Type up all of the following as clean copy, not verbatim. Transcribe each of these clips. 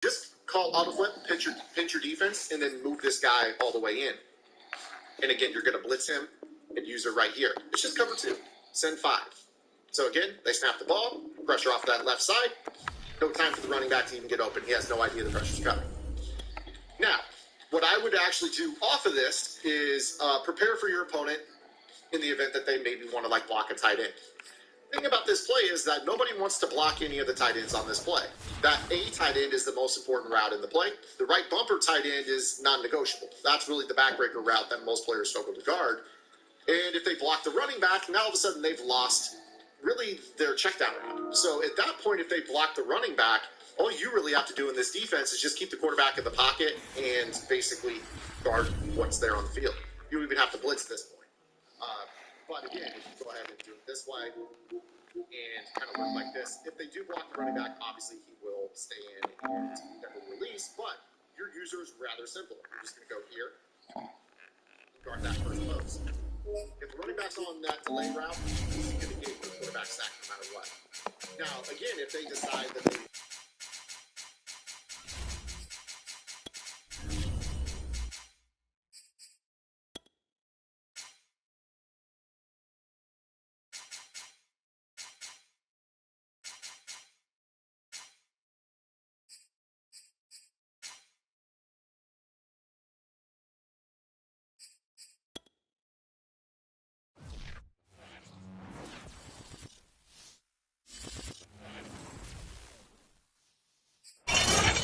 Just call auto flip, pinch your defense, and then move this guy all the way in. And again, you're going to blitz him and use it right here. It's just cover 2. Send 5. So again, they snap the ball, pressure off that left side. No time for the running back to even get open. He has no idea the pressure's coming. Now, what I would actually do off of this is prepare for your opponent in the event that they maybe want to block a tight end. The thing about this play is that nobody wants to block any of the tight ends on this play. That A tight end is the most important route in the play. The right bumper tight end is non-negotiable. That's really the backbreaker route that most players struggle to guard. And if they block the running back, now all of a sudden they've lost really their checkdown route. So at that point, if they block the running back, all you really have to do in this defense is just keep the quarterback in the pocket and basically guard what's there on the field. You don't even have to blitz at this point. But again, if you go ahead and do it this way and kind of work like this, if they do block the running back, obviously he will stay in and never release. But your user is rather simple. You're just going to go here and guard that first post. If the running back's on that delay route, he's going to get the quarterback sacked no matter what. Now, again, if they decide that they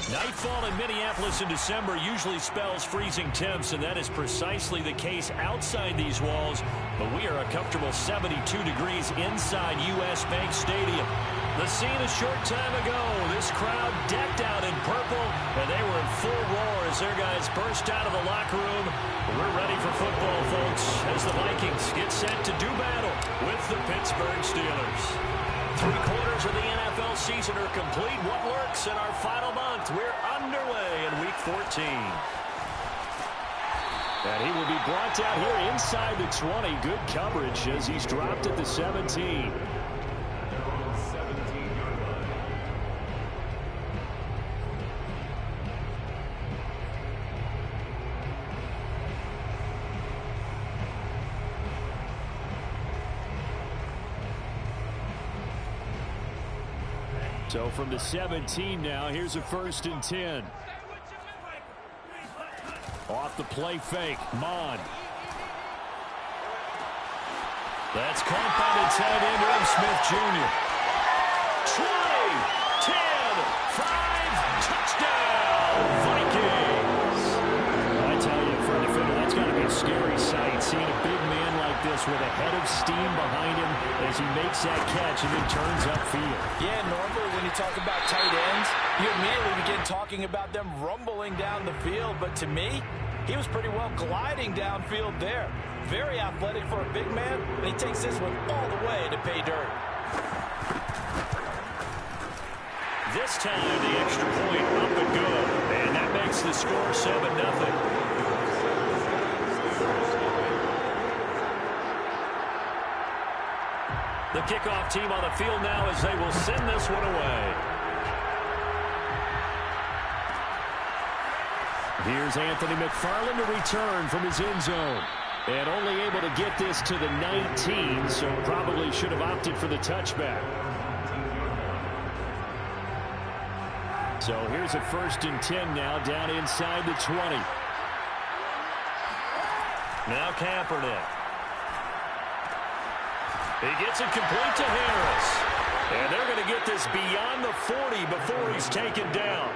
Nightfall in Minneapolis in December usually spells freezing temps, and that is precisely the case outside these walls. But we are a comfortable 72 degrees inside U.S. Bank Stadium. The scene a short time ago, this crowd decked out in purple, and they were in full roar as their guys burst out of the locker room. We're ready for football, folks, as the Vikings get set to do battle with the Pittsburgh Steelers. 3 quarters of the NFL season are complete. What works in our final month? We're underway in Week 14. And he will be brought down here inside the 20. Good coverage as he's dropped at the 17. So from the 17 now, here's a 1st and 10. Off the play fake, Mond. That's caught by the tight end, Irv Smith Jr. 20, 10, 5, touchdown, Vikings. I tell you, for a defender, that's got to be a scary sight, seeing a big man like this with a head of steam behind him as he makes that catch and then turns upfield. Yeah, normally when you talk about tight ends, you immediately begin talking about them rumbling down the field, but to me, he was pretty well gliding downfield there. Very athletic for a big man, and he takes this one all the way to pay dirt. This time, the extra point up and good, and that makes the score 7-0. The kickoff team on the field now as they will send this one away. Here's Anthony McFarland to return from his end zone. And only able to get this to the 19, so probably should have opted for the touchback. So here's a 1st and 10 now down inside the 20. Now Kaepernick. He gets it complete to Harris. And they're going to get this beyond the 40 before he's taken down.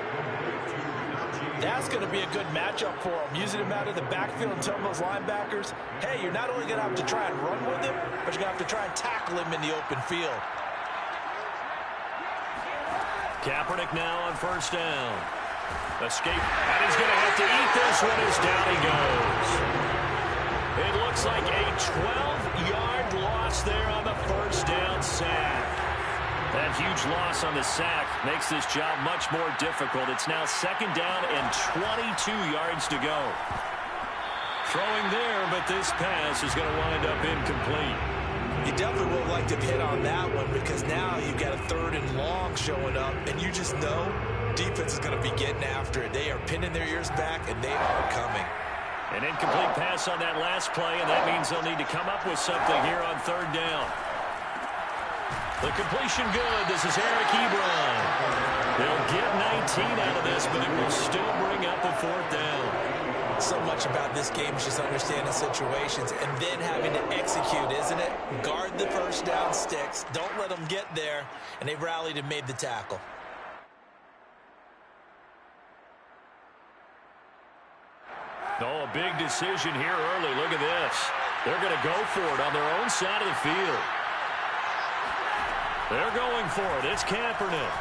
That's going to be a good matchup for him, using him out of the backfield and telling those linebackers, hey, you're not only going to have to try and run with him, but you're going to have to try and tackle him in the open field. Kaepernick now on 1st down. Escape, and he's going to have to eat this one as down he goes. It looks like a 12-yard loss there on the 1st down sack. That huge loss on the sack makes this job much more difficult. It's now 2nd down and 22 yards to go. Throwing there, but this pass is going to wind up incomplete. You definitely would like to hit on that one because now you've got a 3rd and long showing up, and you just know defense is going to be getting after it. They are pinning their ears back, and they are coming. An incomplete pass on that last play, and that means they'll need to come up with something here on third down. The completion good. This is Eric Ebron. They'll get 19 out of this, but it will still bring up a fourth down. So much about this game is just understanding situations and then having to execute, isn't it? Guard the first down sticks. Don't let them get there. And they rallied and made the tackle. Oh, a big decision here early. Look at this. They're going to go for it on their own side of the field. They're going for it. It's Kaepernick.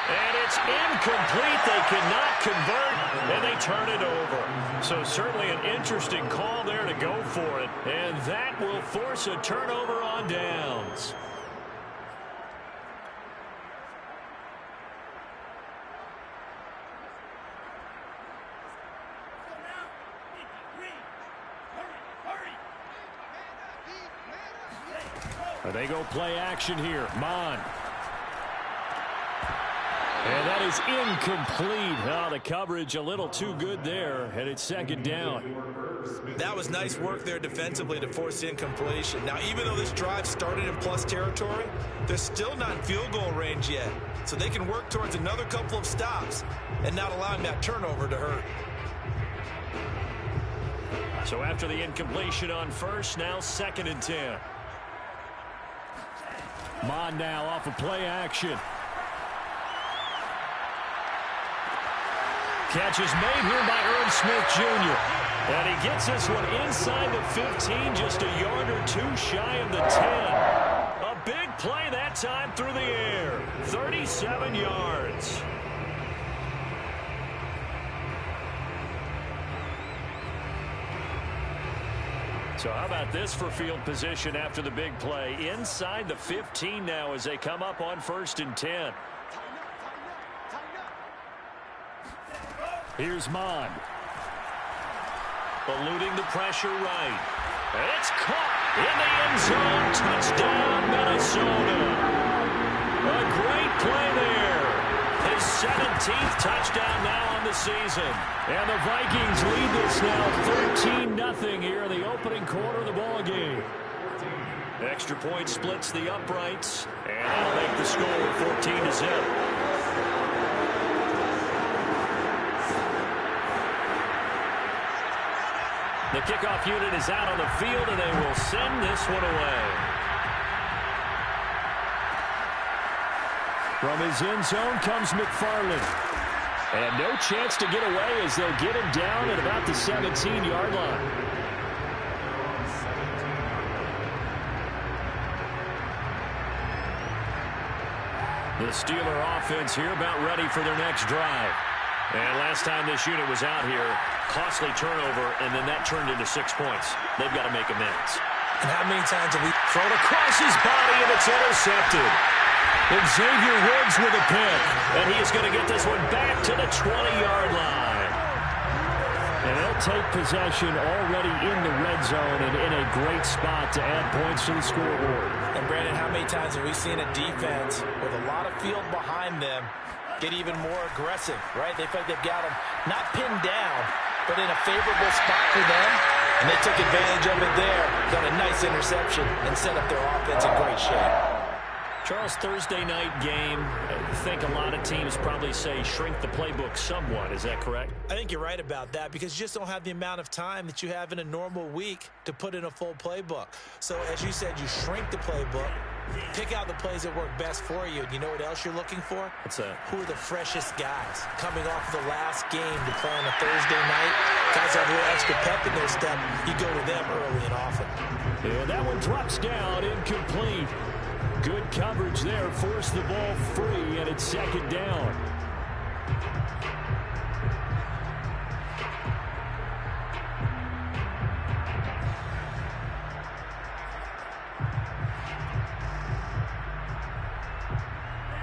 And it's incomplete. They cannot convert, and they turn it over. So certainly an interesting call there to go for it. And that will force a turnover on downs. They go play action here. Mon. And that is incomplete. Oh, the coverage a little too good there, and it's second down. That was nice work there defensively to force incompletion. Now, even though this drive started in plus territory, they're still not in field goal range yet. So they can work towards another couple of stops and not allowing that turnover to hurt. So after the incompletion on first, now 2nd and 10. Mon now off of play action. Catch is made here by Irv Smith Jr. And he gets this one inside the 15, just a yard or two shy of the 10. A big play that time through the air. 37 yards. So how about this for field position after the big play? Inside the 15 now as they come up on 1st and 10. Here's Mon. Eluding the pressure right. It's caught in the end zone. Touchdown, Minnesota. A great play there. His 17th touchdown now on the season. And the Vikings lead this now 13-0 here in the opening quarter of the ball game. Extra point splits the uprights. And that'll make the score 14-0. The kickoff unit is out on the field, and they will send this one away. From his end zone comes McFarland. And no chance to get away as they'll get him down at about the 17-yard line. The Steeler offense here about ready for their next drive. And last time this unit was out here, costly turnover, and then that turned into 6 points. They've got to make amends. And how many times have we thrown across his body, and it's intercepted. And Xavier Woods with a pick, and he is going to get this one back to the 20-yard line. And they'll take possession already in the red zone and in a great spot to add points to the scoreboard. And Brandon, how many times have we seen a defense with a lot of field behind them get even more aggressive, right? They feel like they've got them not pinned down, but in a favorable spot for them, and they took advantage of it there, got a nice interception, and set up their offense in great shape. Charles, Thursday night game, I think a lot of teams probably say shrink the playbook somewhat. Is that correct? I think you're right about that because you just don't have the amount of time that you have in a normal week to put in a full playbook. So, as you said, you shrink the playbook, pick out the plays that work best for you. And you know what else you're looking for? What's that? Who are the freshest guys coming off the last game to play on a Thursday night? Guys have a little extra pep in their step. You go to them early and often. And that one drops down, incomplete. Good coverage there, forced the ball free, and it's 2nd down.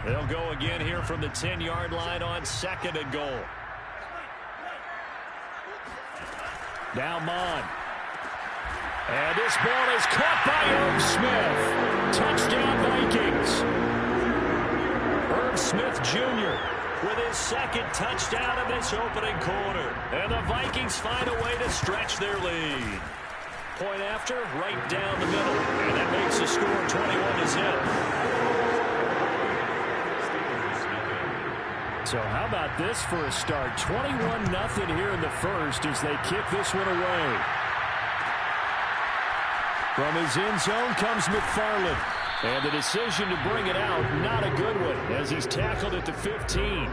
They'll go again here from the 10-yard line on 2nd and goal. Now Mon. And this ball is caught by Irv Smith. Touchdown Vikings. Irv Irv Smith Jr. with his second touchdown of this opening quarter. And the Vikings find a way to stretch their lead. Point after, right down the middle. And that makes the score 21-0. So how about this for a start? 21-0 here in the first as they kick this one away. From his end zone comes McFarland. And the decision to bring it out, not a good one, as he's tackled at the 15.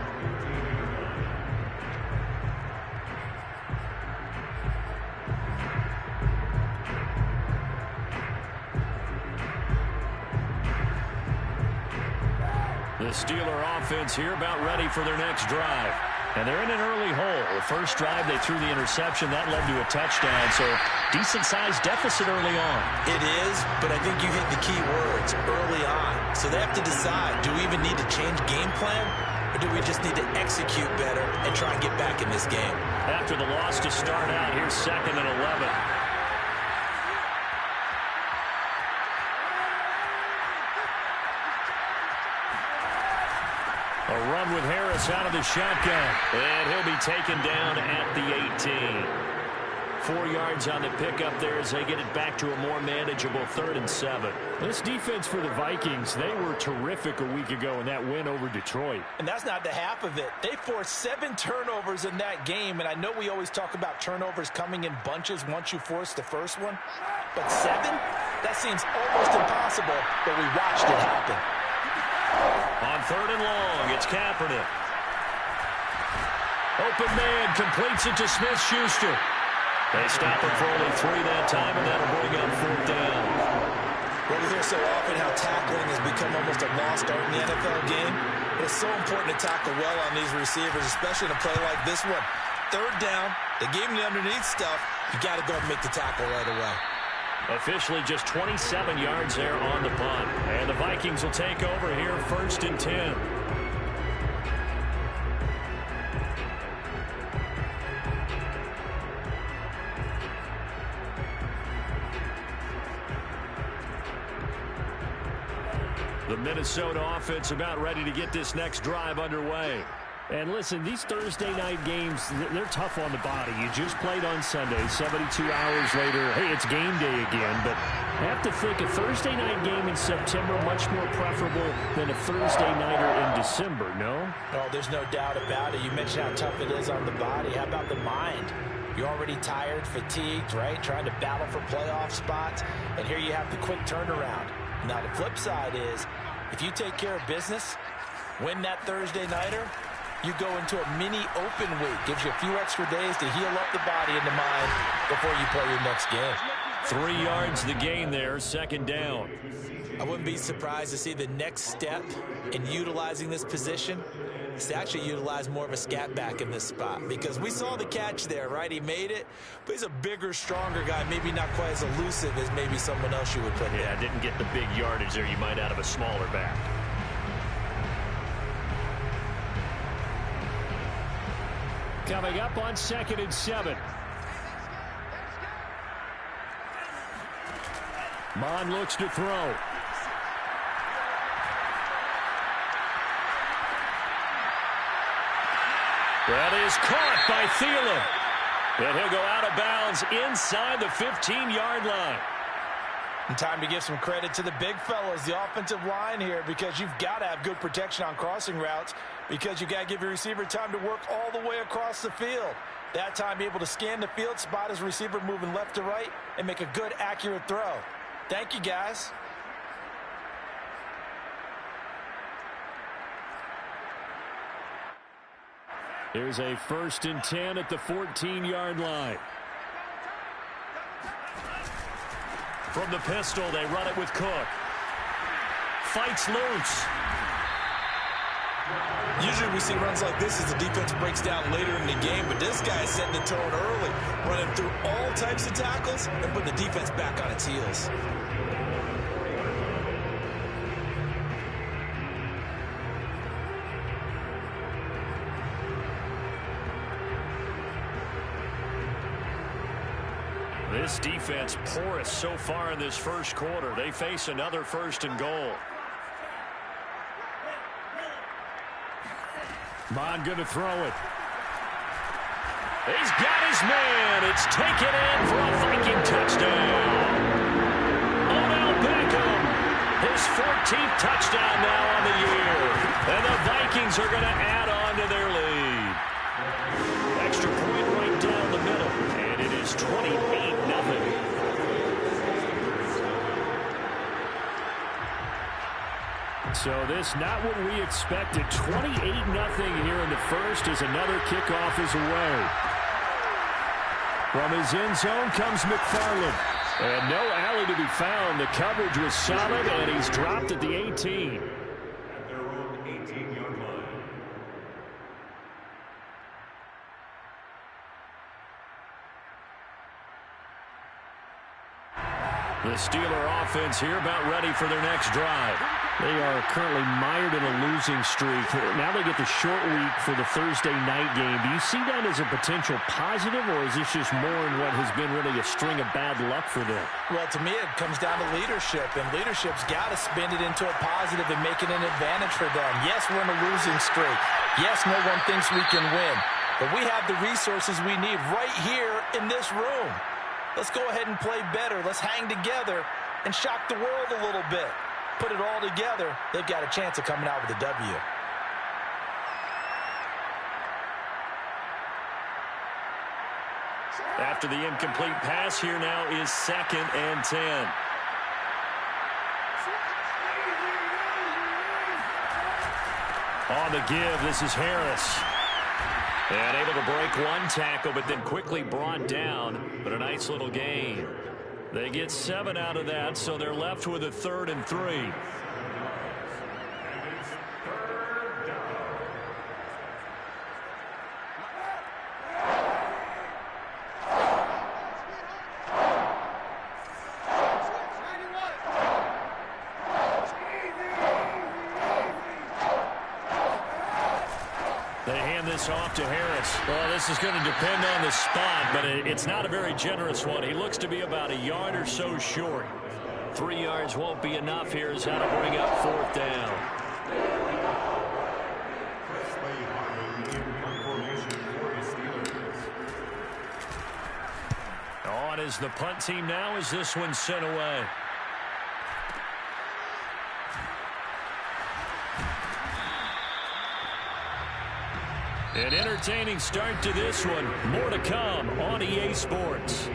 The Steeler offense here about ready for their next drive. And they're in an early hole. The first drive, they threw the interception. That led to a touchdown, so decent-sized deficit early on. It is, but I think you hit the key words, early on. So they have to decide, do we even need to change game plan, or do we just need to execute better and try and get back in this game? After the loss to start out, here's 2nd and 11. A run with Harris out of the shotgun. And he'll be taken down at the 18. 4 yards on the pickup there as they get it back to a more manageable 3rd and 7. This defense for the Vikings, they were terrific a week ago in that win over Detroit. And that's not the half of it. They forced 7 turnovers in that game, and I know we always talk about turnovers coming in bunches once you force the first one. But 7? That seems almost impossible, but we watched it happen. On 3rd and long, it's Kaepernick. Open man completes it to Smith-Schuster. They stop him for only 3 that time, and that'll bring up 4th down. Well, we hear so often how tackling has become almost a lost art in the NFL game. But it's so important to tackle well on these receivers, especially in a play like this one. 3rd down, they gave him the underneath stuff. You got to go and make the tackle right away. Officially just 27 yards there on the punt. And the Vikings will take over here 1st and 10. The Minnesota offense about ready to get this next drive underway. And listen, these Thursday night games, they're tough on the body. You just played on Sunday, 72 hours later, hey, it's game day again. But I have to think a Thursday night game in September much more preferable than a Thursday nighter in December, no? Oh, there's no doubt about it. You mentioned how tough it is on the body. How about the mind? You're already tired, fatigued, right? Trying to battle for playoff spots. And here you have the quick turnaround. Now, the flip side is, if you take care of business, win that Thursday nighter, you go into a mini open week. Gives you a few extra days to heal up the body and the mind before you play your next game. 3 yards the gain there, 2nd down. I wouldn't be surprised to see the next step in utilizing this position is to actually utilize more of a scat back in this spot. Because we saw the catch there, right? He made it, but he's a bigger, stronger guy. Maybe not quite as elusive as maybe someone else you would put there. Yeah, didn't get the big yardage there you might out of a smaller back. Coming up on 2nd and 7. Mon looks to throw. That is caught by Thielen. And he'll go out of bounds inside the 15-yard line. And time to give some credit to the big fellas, the offensive line here, because you've got to have good protection on crossing routes because you got to give your receiver time to work all the way across the field. That time, be able to scan the field, spot his receiver moving left to right, and make a good, accurate throw. Thank you, guys. Here's a 1st and 10 at the 14-yard line. From the pistol, they run it with Cook. Fights loose. Usually we see runs like this as the defense breaks down later in the game, but this guy is setting the tone early, running through all types of tackles and putting the defense back on its heels. This defense porous so far in this first quarter. They face another 1st and goal. Mond going to throw it. He's got his man. It's taken in for a Viking touchdown. Odell Beckham, his 14th touchdown now on the year. And the Vikings are going to add on to their lead. Extra point right down the middle. And it is 28-0. So this not what we expected. 28-0 here in the first as another kickoff is away. From his end zone comes McFarland. And no alley to be found. The coverage was solid, and he's dropped at the 18. At their own 18-yard line. The Steeler offense here about ready for their next drive. They are currently mired in a losing streak. Now they get the short week for the Thursday night game. Do you see that as a potential positive, or is this just more in what has been really a string of bad luck for them? Well, to me, it comes down to leadership, and leadership's got to spin it into a positive and make it an advantage for them. Yes, we're in a losing streak. Yes, no one thinks we can win, but we have the resources we need right here in this room. Let's go ahead and play better. Let's hang together and shock the world a little bit. Put it all together, they've got a chance of coming out with a W. After the incomplete pass, here now is 2nd and 10. On the give, this is Harris. And able to break one tackle, but then quickly brought down. But a nice little gain. They get 7 out of that, so they're left with a 3rd and 3. Off to Harris. Well, this is going to depend on the spot, but it's not a very generous one. He looks to be about a yard or so short. 3 yards won't be enough. Here's how to bring up 4th down. On is the punt team now as this one's sent away. An entertaining start to this one. More to come on EA Sports.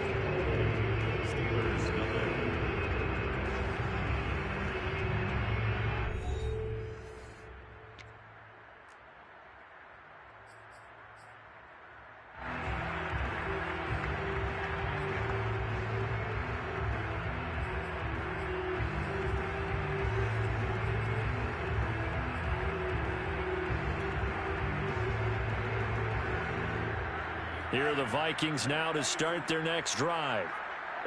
Here are the Vikings now to start their next drive.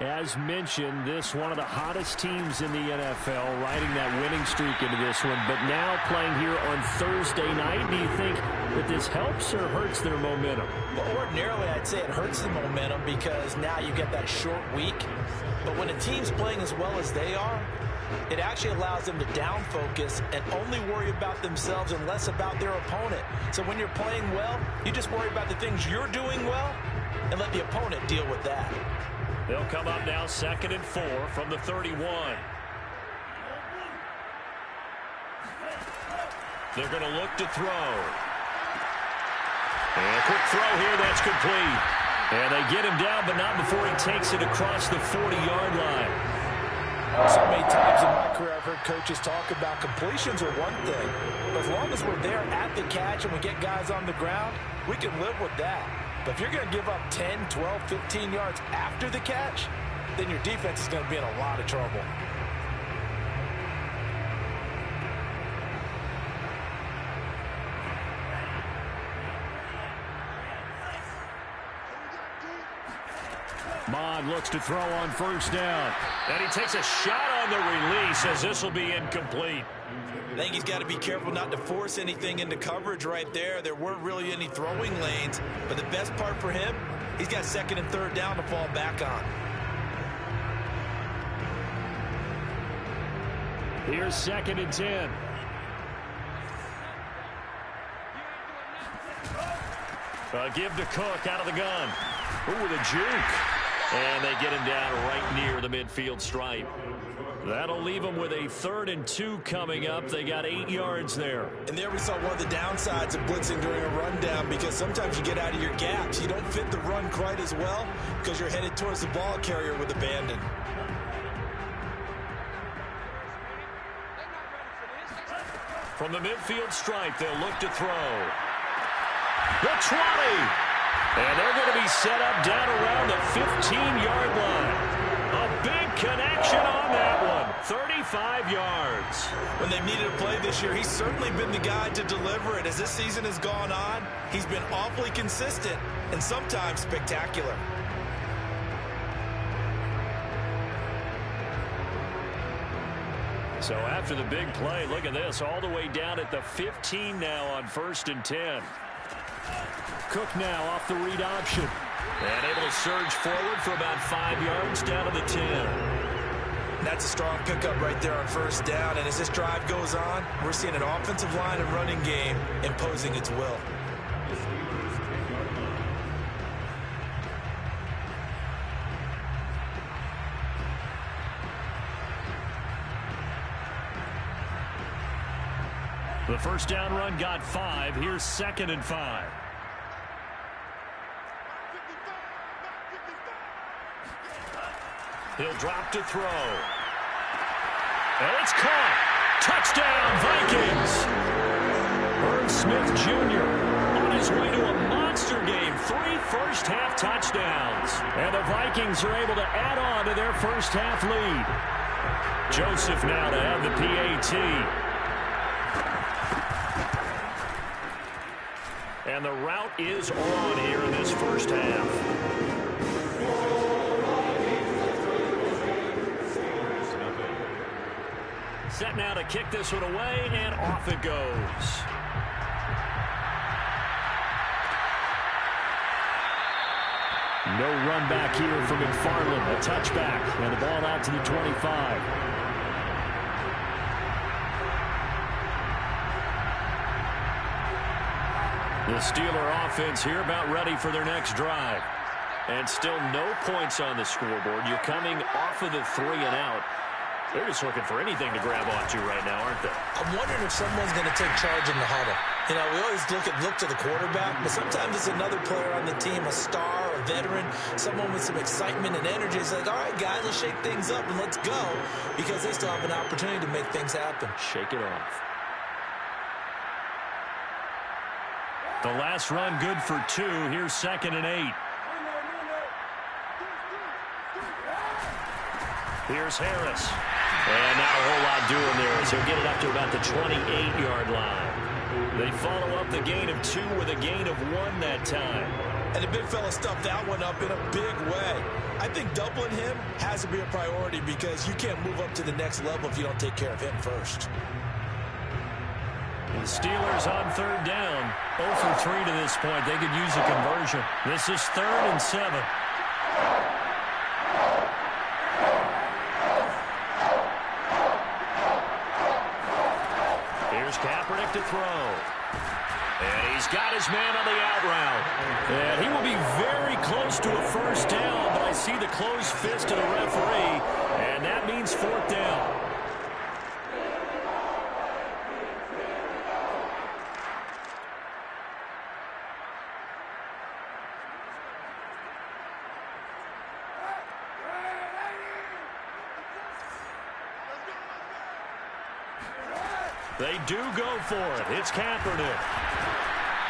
As mentioned, this one of the hottest teams in the NFL, riding that winning streak into this one. But now playing here on Thursday night, do you think that this helps or hurts their momentum? Well, ordinarily, I'd say it hurts the momentum because now you get that short week. But when a team's playing as well as they are, it actually allows them to down focus and only worry about themselves and less about their opponent. So when you're playing well, you just worry about the things you're doing well and let the opponent deal with that. They'll come up now 2nd and 4 from the 31. They're going to look to throw. And a quick throw here, that's complete. And they get him down, but not before he takes it across the 40-yard line. So many times in my career I've heard coaches talk about completions are one thing. But as long as we're there at the catch and we get guys on the ground, we can live with that. But if you're going to give up 10, 12, 15 yards after the catch, then your defense is going to be in a lot of trouble. Mond looks to throw on 1st down. And he takes a shot on the release as this will be incomplete. I think he's got to be careful not to force anything into coverage right there. There weren't really any throwing lanes. But the best part for him, he's got 2nd and 3rd down to fall back on. Here's 2nd and 10. Give to Cook out of the gun. Ooh, with a juke. And they get him down right near the midfield stripe. That'll leave them with a 3rd and 2 coming up. They got 8 yards there. And there we saw one of the downsides of blitzing during a rundown, because sometimes you get out of your gaps. You don't fit the run quite as well because you're headed towards the ball carrier with abandon. From the midfield stripe, they'll look to throw. The 20. And they're going to be set up down around the 15-yard line. A big connection on that one. 35 yards. When they've needed a play this year, he's certainly been the guy to deliver it. As this season has gone on, he's been awfully consistent and sometimes spectacular. So after the big play, look at this, all the way down at the 15 now on 1st and 10. Cook now off the read option. And able to surge forward for about 5 yards down to the 10. That's a strong pickup right there on 1st down. And as this drive goes on, we're seeing an offensive line and running game imposing its will. The first down run got 5. Here's 2nd and 5. He'll drop to throw. And it's caught. Touchdown, Vikings. Irv Smith Jr. on his way to a monster game. 3 first-half touchdowns. And the Vikings are able to add on to their first-half lead. Joseph now to have the PAT. And the route is on here in this first half. Set now to kick this one away, and off it goes. No run back here from McFarland. A touchback, and the ball out to the 25. The Steeler offense here about ready for their next drive. And still no points on the scoreboard. You're coming off of the 3 and out. They're just looking for anything to grab onto right now, aren't they? I'm wondering if someone's going to take charge in the huddle. You know, we always look to the quarterback, but sometimes it's another player on the team, a star, a veteran, someone with some excitement and energy. It's like, all right, guys, let's shake things up and let's go, because they still have an opportunity to make things happen. Shake it off. The last run good for 2. Here's 2nd and 8. Here's Harris. And not a whole lot doing there as he'll get it up to about the 28-yard line. They follow up the gain of 2 with a gain of 1 that time. And the big fella stuffed that one up in a big way. I think doubling him has to be a priority, because you can't move up to the next level if you don't take care of him first. The Steelers on 3rd down. 0 for 3 to this point. They could use a conversion. This is 3rd and 7. Kaepernick to throw. And he's got his man on the out route. And he will be very close to a first down, but I see the closed fist of the referee, and that means 4th down. They do go for it. It's Kaepernick.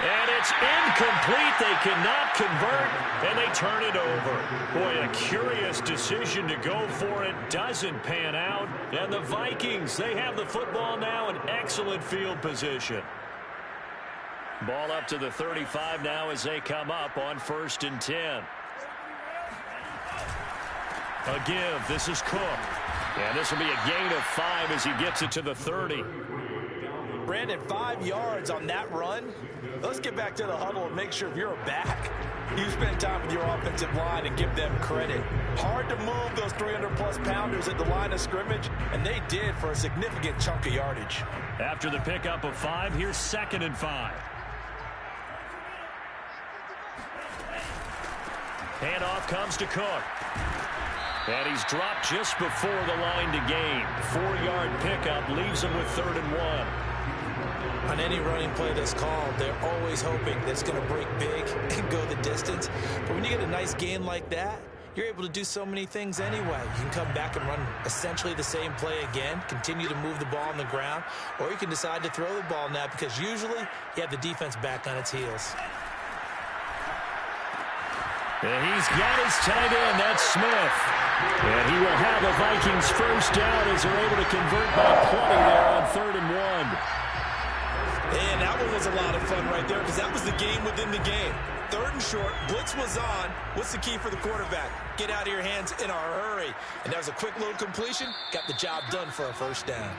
And it's incomplete. They cannot convert, and they turn it over. Boy, a curious decision to go for it. Doesn't pan out. And the Vikings, they have the football now in excellent field position. Ball up to the 35 now as they come up on 1st and 10. A give. This is Cook. And this will be a gain of 5 as he gets it to the 30. Brandon, 5 yards on that run. Let's get back to the huddle and make sure if you're a back, you spend time with your offensive line and give them credit. Hard to move those 300-plus pounders at the line of scrimmage, and they did for a significant chunk of yardage. After the pickup of 5, here's 2nd and 5. Handoff comes to Cook. And he's dropped just before the line to gain. 4-yard pickup leaves him with 3rd and 1. On any running play that's called, they're always hoping that it's going to break big and go the distance. But when you get a nice gain like that, you're able to do so many things anyway. You can come back and run essentially the same play again, continue to move the ball on the ground, or you can decide to throw the ball now because usually you have the defense back on its heels. And he's got his tight end, that's Smith. And he will have a Vikings first down as they're able to convert by plenty there on 3rd and 1. And that one was a lot of fun right there because that was the game within the game. 3rd and short, blitz was on. What's the key for the quarterback? Get out of your hands in a hurry. And that was a quick little completion. Got the job done for a first down.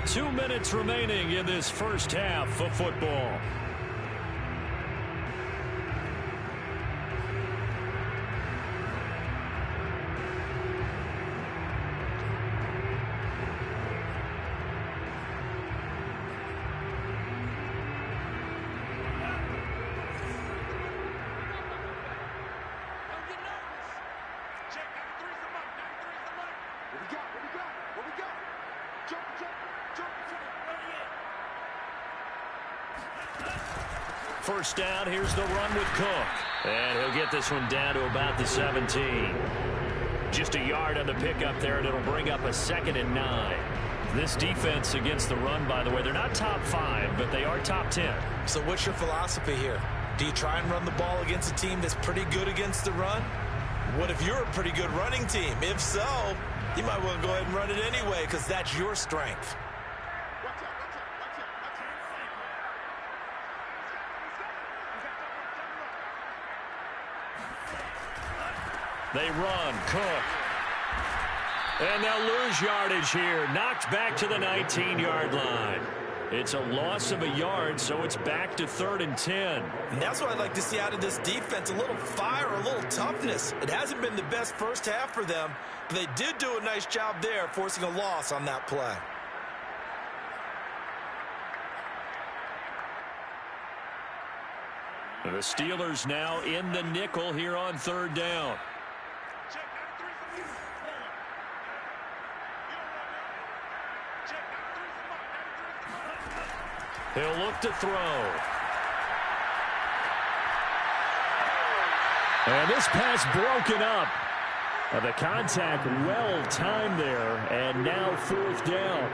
2 minutes remaining in this first half of football. First down, here's the run with Cook. And he'll get this one down to about the 17. Just a yard on the pickup there, and it'll bring up a 2nd and 9. This defense against the run, by the way, they're not top 5, but they are top 10. So what's your philosophy here? Do you try and run the ball against a team that's pretty good against the run? What if you're a pretty good running team? If so, you might want to go ahead and run it anyway because that's your strength. They run, Cook. And they'll lose yardage here. Knocked back to the 19-yard line. It's a loss of a yard, so it's back to 3rd and 10. And that's what I'd like to see out of this defense, a little fire, a little toughness. It hasn't been the best first half for them, but they did do a nice job there forcing a loss on that play. The Steelers now in the nickel here on 3rd down. He'll look to throw. And this pass broken up. The contact well timed there, and now 4th down.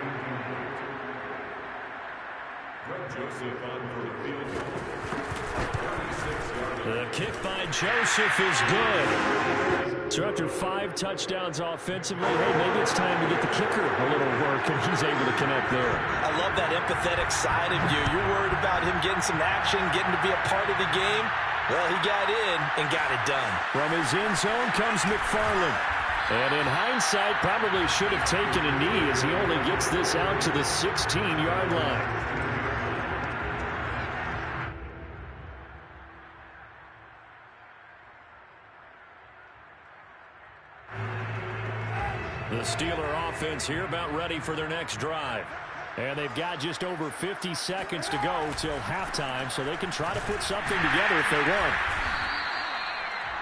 The kick by Joseph is good. So after 5 touchdowns offensively, hey, maybe it's time to get the kicker a little work, and he's able to connect there. I love that empathetic side of you. You're worried about him getting some action, getting to be a part of the game. Well, he got in and got it done. From his end zone comes McFarland. And in hindsight, probably should have taken a knee as he only gets this out to the 16-yard line. The Steeler offense here about ready for their next drive. And they've got just over 50 seconds to go till halftime, so they can try to put something together if they want.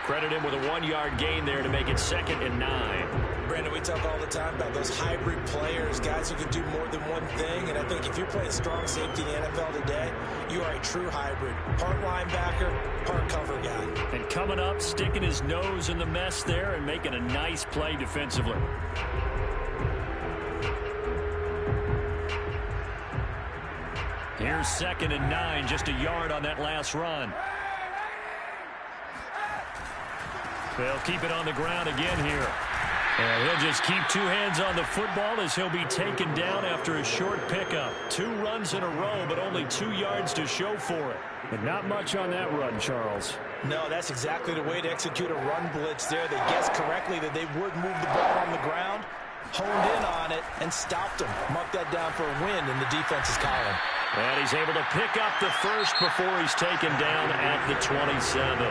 Credit him with a 1-yard gain there to make it 2nd and 9. Brandon, we talk all the time about those hybrid players, guys who can do more than one thing. And I think if you're playing strong safety in the NFL today, you are a true hybrid. Part linebacker, part cover guy. And coming up, sticking his nose in the mess there and making a nice play defensively. Here's 2nd and 9, just a yard on that last run. They'll keep it on the ground again here. And he'll just keep 2 hands on the football as he'll be taken down after a short pickup. 2 runs in a row, but only 2 yards to show for it. And not much on that run, Charles. No, that's exactly the way to execute a run blitz there. They guessed correctly that they would move the ball on the ground, honed in on it, and stopped them. Mark that down for a win in the defense's column. And he's able to pick up the first before he's taken down at the 27.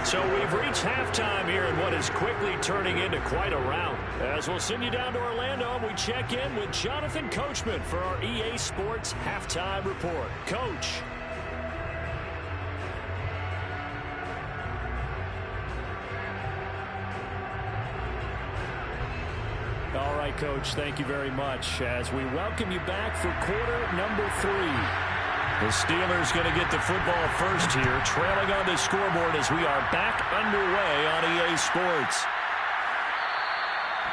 So we've reached halftime here in what is quickly turning into quite a rout. As we'll send you down to Orlando, we check in with Jonathan Coachman for our EA Sports Halftime Report. Coach. All right, Coach, thank you very much as we welcome you back for quarter number 3. The Steelers going to get the football first here, trailing on the scoreboard as we are back underway on EA Sports.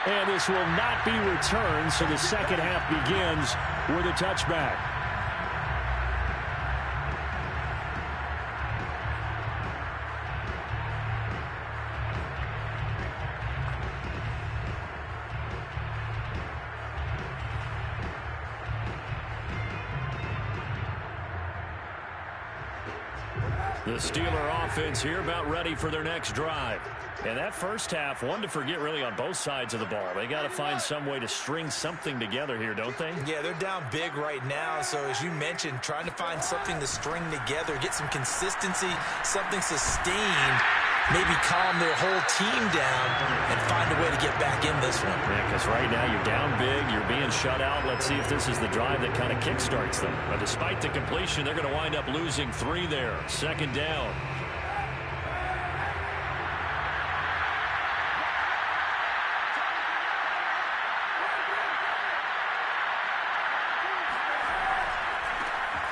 And this will not be returned, so the second half begins with a touchback. The Steeler offense here about ready for their next drive. And that first half, one to forget really on both sides of the ball. They got to find some way to string something together here, don't they? Yeah, they're down big right now. So as you mentioned, trying to find something to string together, get some consistency, something sustained, maybe calm their whole team down and find a way to get back in this one. Yeah, because right now you're down big, you're being shut out. Let's see if this is the drive that kind of kickstarts them. But despite the completion, they're going to wind up losing 3 there. Second down.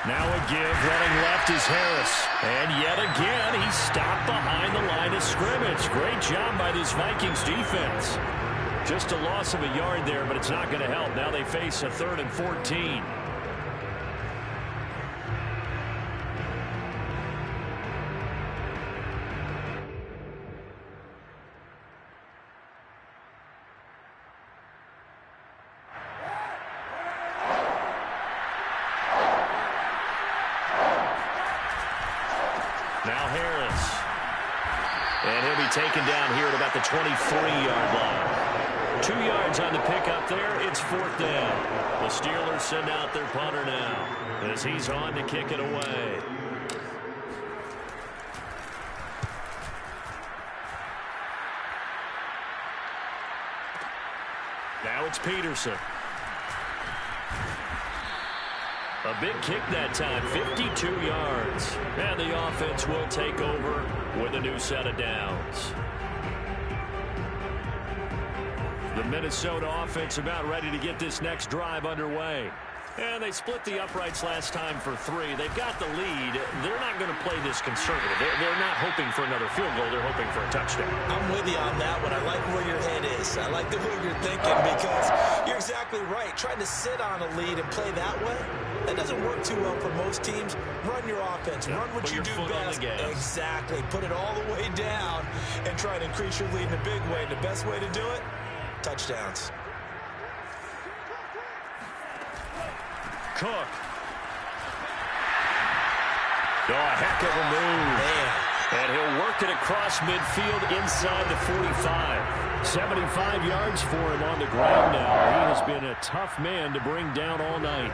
Now a give, running left is Harris. And yet again, he's stopped behind the line of scrimmage. Great job by this Vikings defense. Just a loss of a yard there, but it's not going to help. Now they face a 3rd and 14. Now Harris. And he'll be taken down here at about the 23-yard line. 2 yards on the pickup there. It's 4th down. The Steelers send out their punter now as he's on to kick it away. Now it's Peterson. A big kick that time, 52 yards. And the offense will take over with a new set of downs. The Minnesota offense about ready to get this next drive underway. And they split the uprights last time for 3. They've got the lead. They're not going to play this conservative. They're not hoping for another field goal. They're hoping for a touchdown. I'm with you on that one. I like where your head is. I like the way you're thinking because you're exactly right. Trying to sit on a lead and play that way, that doesn't work too well for most teams. Run your offense. Run what you do best. Exactly. Put it all the way down and try to increase your lead in a big way. And the best way to do it, touchdowns. Cook. Oh, a heck of a move. Man. And he'll work it across midfield inside the 45. 75 yards for him on the ground now. He has been a tough man to bring down all night.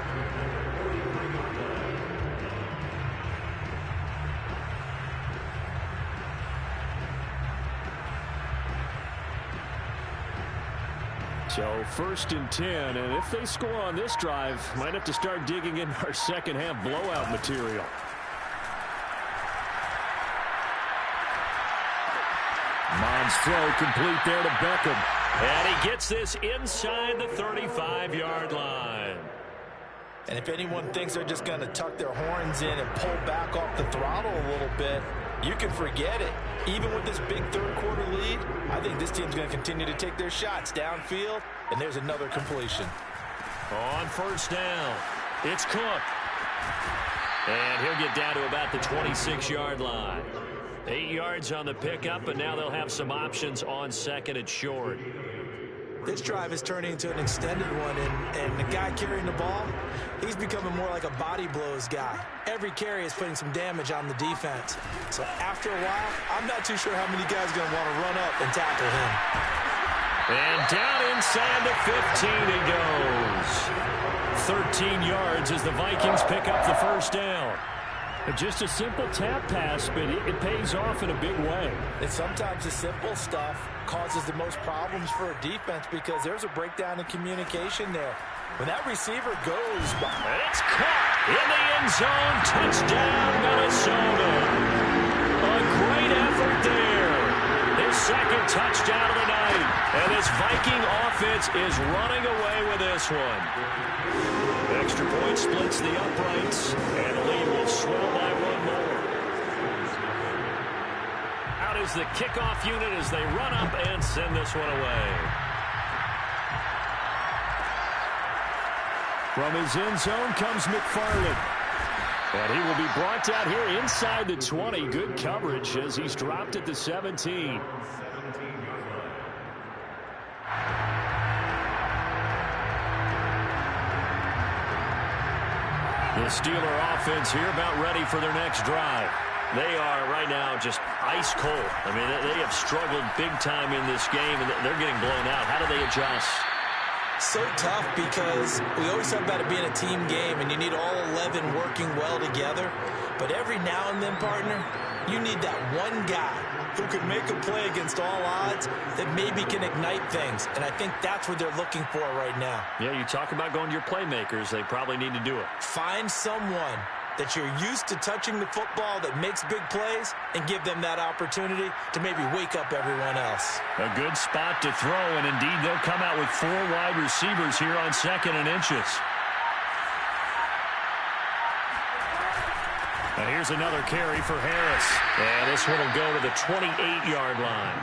So 1st and 10, and if they score on this drive, might have to start digging in our second half blowout material. Mond's throw complete there to Beckham. And he gets this inside the 35-yard line. And if anyone thinks they're just going to tuck their horns in and pull back off the throttle a little bit, you can forget it. Even with this big third-quarter lead, I think this team's going to continue to take their shots downfield, and there's another completion. On 1st down, it's Cook. And he'll get down to about the 26-yard line. 8 yards on the pickup, and now they'll have some options on 2nd and short. This drive is turning into an extended one, and the guy carrying the ball, he's becoming more like a body blows guy. Every carry is putting some damage on the defense. So after a while, I'm not too sure how many guys are going to want to run up and tackle him. And down inside the 15 he goes. 13 yards as the Vikings pick up the 1st down. Just a simple tap pass, but it pays off in a big way. And sometimes the simple stuff causes the most problems for a defense because there's a breakdown in communication there. When that receiver goes by. And it's caught in the end zone. Touchdown, Minnesota. A great effort there. His 2nd touchdown of the night. And this Vikings Viking offense is running away with this one. Extra point splits the uprights, and the lead will swell by one more. Out is the kickoff unit as they run up and send this one away. From his end zone comes McFarland. And he will be brought down here inside the 20. Good coverage as he's dropped at the 17. The Steeler offense here about ready for their next drive. They are right now just ice cold. I mean, they have struggled big time in this game, and they're getting blown out. How do they adjust? So tough because we always talk about it being a team game, and you need all 11 working well together. But every now and then, partner, you need that one guy who can make a play against all odds that maybe can ignite things. And I think that's what they're looking for right now. Yeah, you talk about going to your playmakers. They probably need to do it. Find someone that you're used to touching the football that makes big plays and give them that opportunity to maybe wake up everyone else. A good spot to throw, and indeed they'll come out with 4 wide receivers here on 2nd and inches. And here's another carry for Harris. And this one will go to the 28-yard line.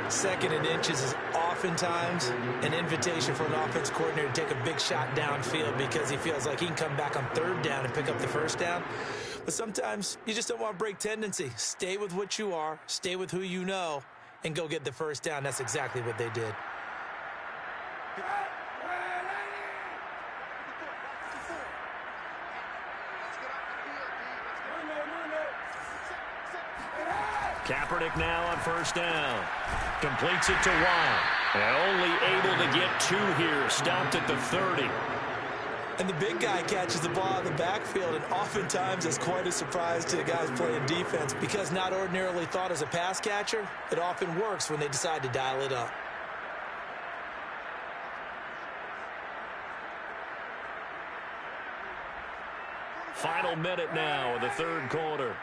2nd and inches is oftentimes an invitation for an offense coordinator to take a big shot downfield because he feels like he can come back on 3rd down and pick up the 1st down. But sometimes you just don't want to break tendency. Stay with what you are, stay with who you know, and go get the 1st down. That's exactly what they did. Kaepernick now on 1st down. Completes it to Watt. And only able to get 2 here. Stopped at the 30. And the big guy catches the ball in the backfield, and oftentimes it's quite a surprise to the guys playing defense because not ordinarily thought as a pass catcher, it often works when they decide to dial it up. Final minute now of the 3rd quarter.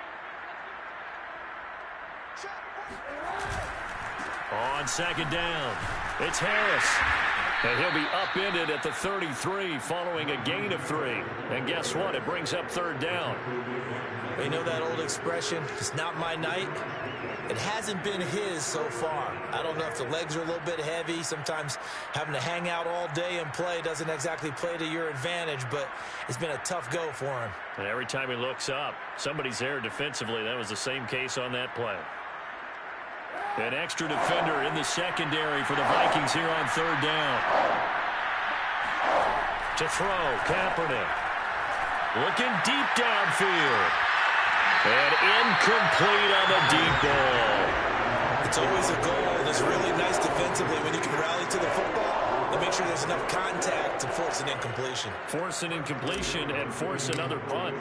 On 2nd down, it's Harris. And he'll be upended at the 33 following a gain of 3. And guess what? It brings up 3rd down. You know that old expression, it's not my night? It hasn't been his so far. I don't know if the legs are a little bit heavy. Sometimes having to hang out all day and play doesn't exactly play to your advantage, but it's been a tough go for him. And every time he looks up, somebody's there defensively. That was the same case on that play. An extra defender in the secondary for the Vikings here on 3rd down. To throw, Kaepernick. Looking deep downfield. And incomplete on the deep ball. It's always a goal that's really nice defensively when you can rally to the football and make sure there's enough contact to force an incompletion. Force an incompletion and force another punt.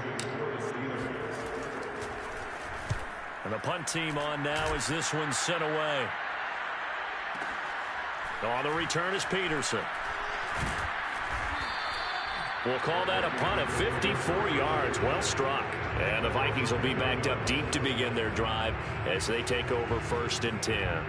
And the punt team on now as this one's sent away. On the return is Peterson. We'll call that a punt of 54 yards. Well struck. And the Vikings will be backed up deep to begin their drive as they take over 1st and 10.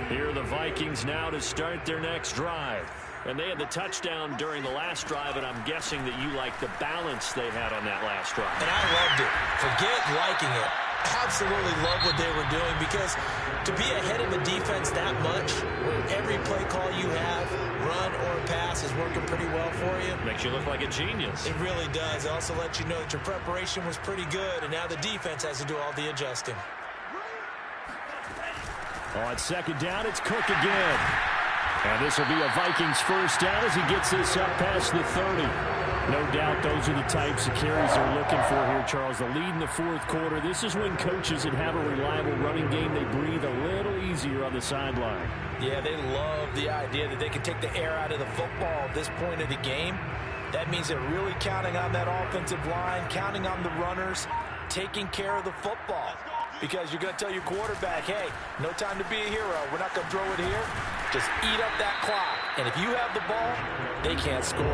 Here are the Vikings now to start their next drive. And they had the touchdown during the last drive, and I'm guessing that you like the balance they had on that last drive. And I loved it. Forget liking it. Absolutely love what they were doing because to be ahead of the defense that much, where every play call you have, run or pass, is working pretty well for you. Makes you look like a genius. It really does. It also lets you know that your preparation was pretty good, and now the defense has to do all the adjusting. On 2nd down, it's Cook again. And this will be a Vikings 1st down as he gets this up past the 30. No doubt those are the types of carries they're looking for here, Charles. The lead in the 4th quarter. This is when coaches that have a reliable running game, they breathe a little easier on the sideline. Yeah, they love the idea that they can take the air out of the football at this point of the game. That means they're really counting on that offensive line, counting on the runners, taking care of the football. Because you're going to tell your quarterback, hey, no time to be a hero. We're not going to throw it here. Just eat up that clock. And if you have the ball, they can't score.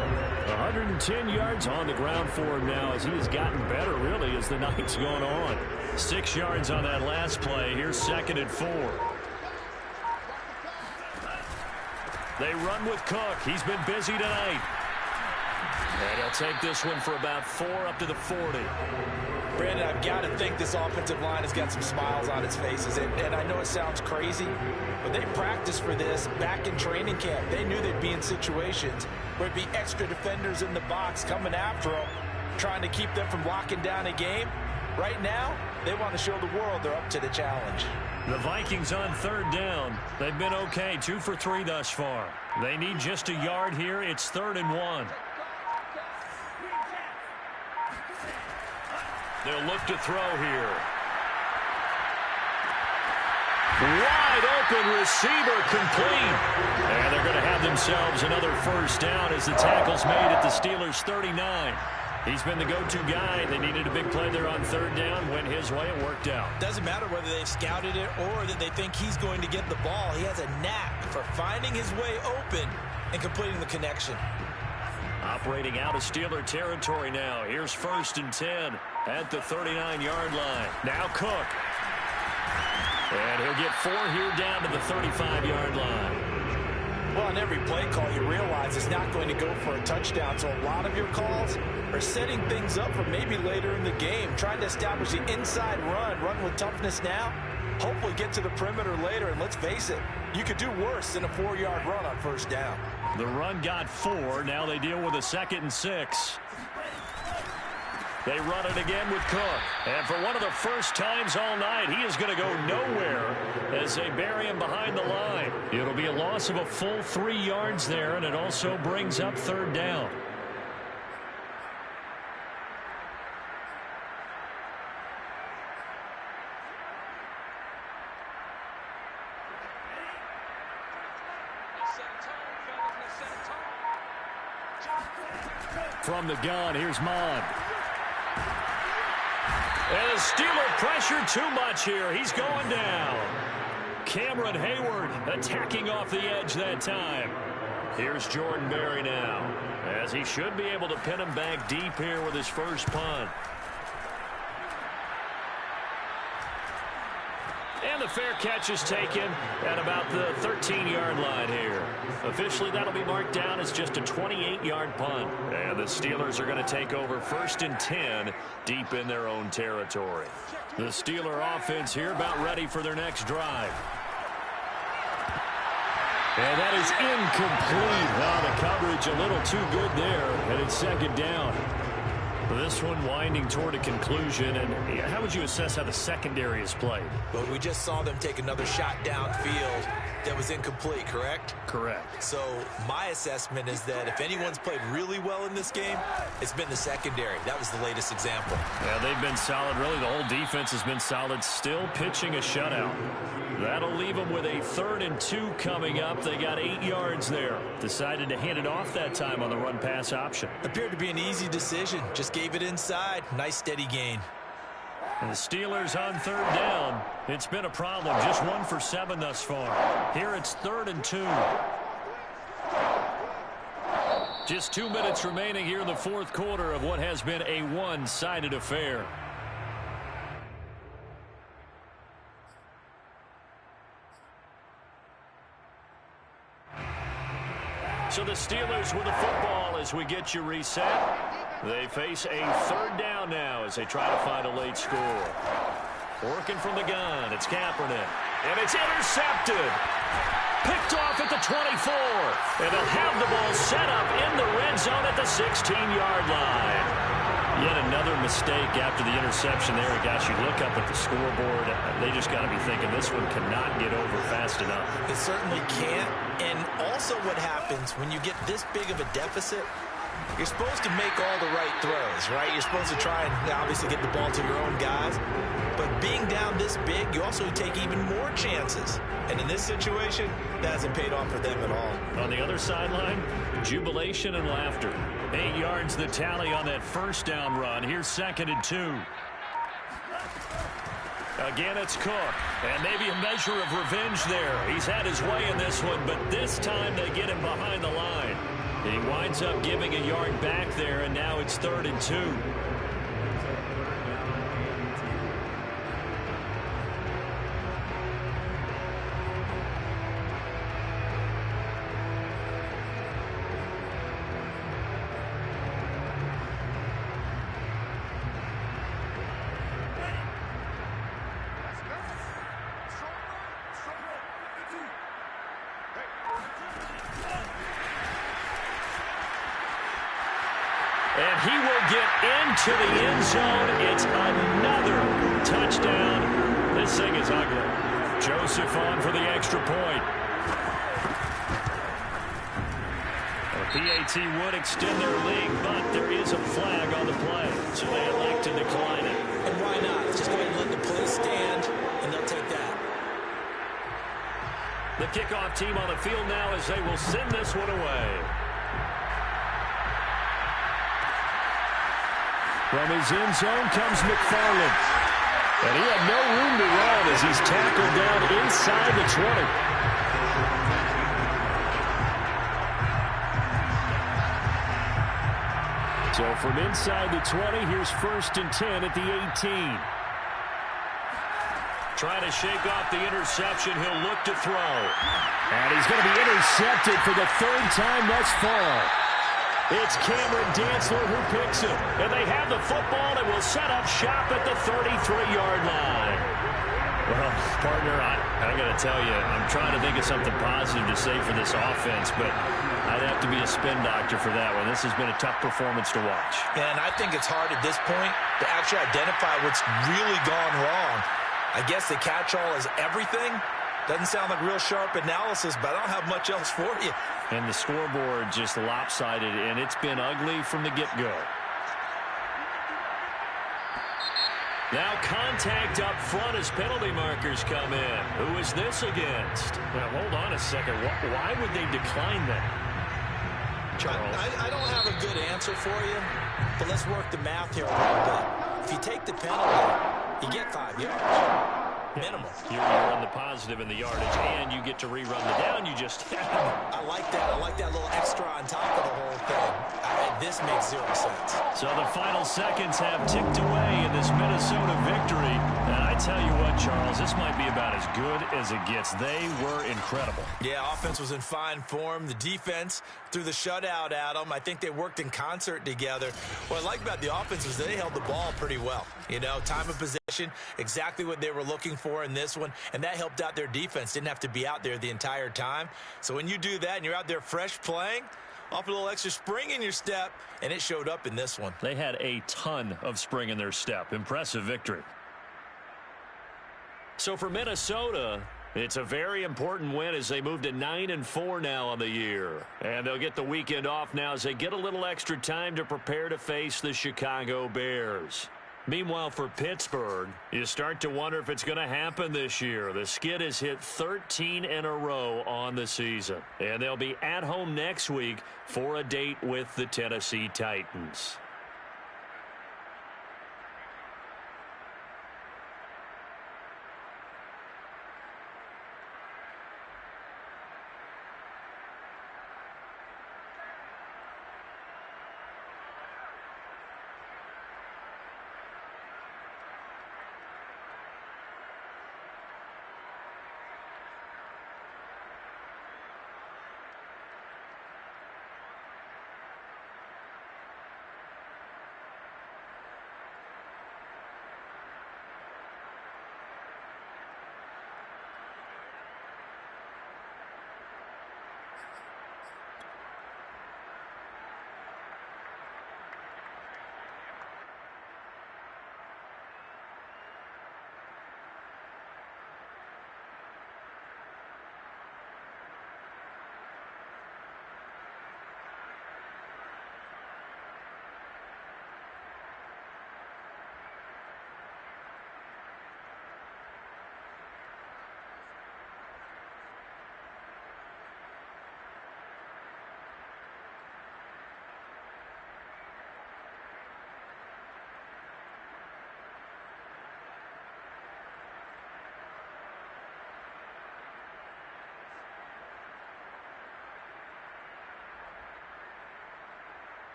110 yards on the ground for him now as he has gotten better, really, as the night's gone on. 6 yards on that last play. Here's 2nd and 4. They run with Cook. He's been busy tonight. And he'll take this one for about 4 up to the 40. Brandon, I've got to think this offensive line has got some smiles on its faces. And I know it sounds crazy, but they practiced for this back in training camp. They knew they'd be in situations where it'd be extra defenders in the box coming after them, trying to keep them from locking down a game. Right now, they want to show the world they're up to the challenge. The Vikings on 3rd down. They've been okay, 2 for 3 thus far. They need just a yard here. It's 3rd and 1. They'll look to throw here. Wide open receiver complete. And they're going to have themselves another 1st down as the tackle's made at the Steelers' 39. He's been the go-to guy. They needed a big play there on 3rd down. Went his way. It worked out. Doesn't matter whether they've scouted it or that they think he's going to get the ball. He has a knack for finding his way open and completing the connection. Operating out of Steeler territory now. Here's 1st and 10 at the 39-yard line. Now Cook. And he'll get 4 here down to the 35-yard line. Well, on every play call, you realize it's not going to go for a touchdown. So a lot of your calls are setting things up for maybe later in the game, trying to establish the inside run with toughness now, hopefully get to the perimeter later. And let's face it, you could do worse than a 4-yard run on 1st down. The run got 4. Now they deal with a 2nd and 6. They run it again with Cook. And for one of the first times all night, he is going to go nowhere as they bury him behind the line. It'll be a loss of a full 3 yards there, and it also brings up 3rd down. From the gun, here's Mond. And the Steeler pressure too much here. He's going down. Cameron Hayward attacking off the edge that time. Here's Jordan Berry now, as he should be able to pin him back deep here with his first punt. And the fair catch is taken at about the 13-yard line here. Officially, that'll be marked down as just a 28-yard punt. And the Steelers are going to take over 1st and 10 deep in their own territory. The Steeler offense here about ready for their next drive. And that is incomplete. The coverage a little too good there, and it's 2nd down. This one winding toward a conclusion, and how would you assess how the secondary is played? Well, we just saw them take another shot downfield that was incomplete, correct? Correct. So my assessment is that if anyone's played really well in this game, it's been the secondary. That was the latest example. Yeah, they've been solid. Really, the whole defense has been solid. Still pitching a shutout. That'll leave them with a 3rd and 2 coming up. They got 8 yards there. Decided to hand it off that time on the run-pass option. Appeared to be an easy decision. Just gave it inside. Nice steady gain. And the Steelers on 3rd down. It's been a problem. Just 1 for 7 thus far. Here it's 3rd and 2. Just 2 minutes remaining here in the 4th quarter of what has been a one-sided affair. So the Steelers with the football as we get you reset. They face a 3rd down now as they try to find a late score. Working from the gun, it's Kaepernick. And it's intercepted. Picked off at the 24. And they'll have the ball set up in the red zone at the 16-yard line. Yet another mistake after the interception there. Gosh, you look up at the scoreboard. They just got to be thinking this one cannot get over fast enough. It certainly can't. And also what happens when you get this big of a deficit, you're supposed to make all the right throws, right? You're supposed to try and obviously get the ball to your own guys. But being down this big, you also take even more chances. And in this situation, that hasn't paid off for them at all. On the other sideline, jubilation and laughter. 8 yards the tally on that 1st down run. Here's 2nd and 2. Again, it's Cook. And maybe a measure of revenge there. He's had his way in this one, but this time they get him behind the line. He winds up giving a yard back there, and now it's 3rd and 2. And he will get into the end zone. It's another touchdown. This thing is ugly. Joseph on for the extra point. The PAT would extend their lead, but there is a flag on the play, so they elect to decline it. And why not? Just go ahead and let the play stand, and they'll take that. The kickoff team on the field now as they will send this one away. From his end zone comes McFarland. And he had no room to run as he's tackled down inside the 20. So from inside the 20, here's 1st and 10 at the 18. Trying to shake off the interception. He'll look to throw. And he's going to be intercepted for the 3rd time thus far. It's Cameron Dantzler who picks it. And they have the football and will set up shop at the 33-yard line. Well, partner, I got to tell you, I'm trying to think of something positive to say for this offense, but I'd have to be a spin doctor for that one. This has been a tough performance to watch. And I think it's hard at this point to actually identify what's really gone wrong. I guess the catch-all is everything. Doesn't sound like real sharp analysis, but I don't have much else for you. And the scoreboard just lopsided, and it's been ugly from the get-go. Now contact up front as penalty markers come in. Who is this against? Now, hold on a second. Why would they decline that? Charles? I don't have a good answer for you, but let's work the math here a little bit. If you take the penalty, you get 5 yards. Minimum. You're on the positive in the yardage, and you get to rerun the down. You just I like that. I like that little extra on top of the whole thing. This makes 0 sense. So the final seconds have ticked away in this Minnesota victory. And I tell you what, Charles, this might be about as good as it gets. They were incredible. Yeah, offense was in fine form. The defense threw the shutout at them. I think they worked in concert together. What I like about the offense is they held the ball pretty well. You know, time of possession, exactly what they were looking for in this one, and that helped out their defense. Didn't have to be out there the entire time. So when you do that and you're out there fresh playing, off a little extra spring in your step, and it showed up in this one. They had a ton of spring in their step. Impressive victory. So for Minnesota, it's a very important win as they move to 9-4 now on the year. And they'll get the weekend off now as they get a little extra time to prepare to face the Chicago Bears. Meanwhile, for Pittsburgh, you start to wonder if it's going to happen this year. The Skid has hit 13 in a row on the season. And they'll be at home next week for a date with the Tennessee Titans.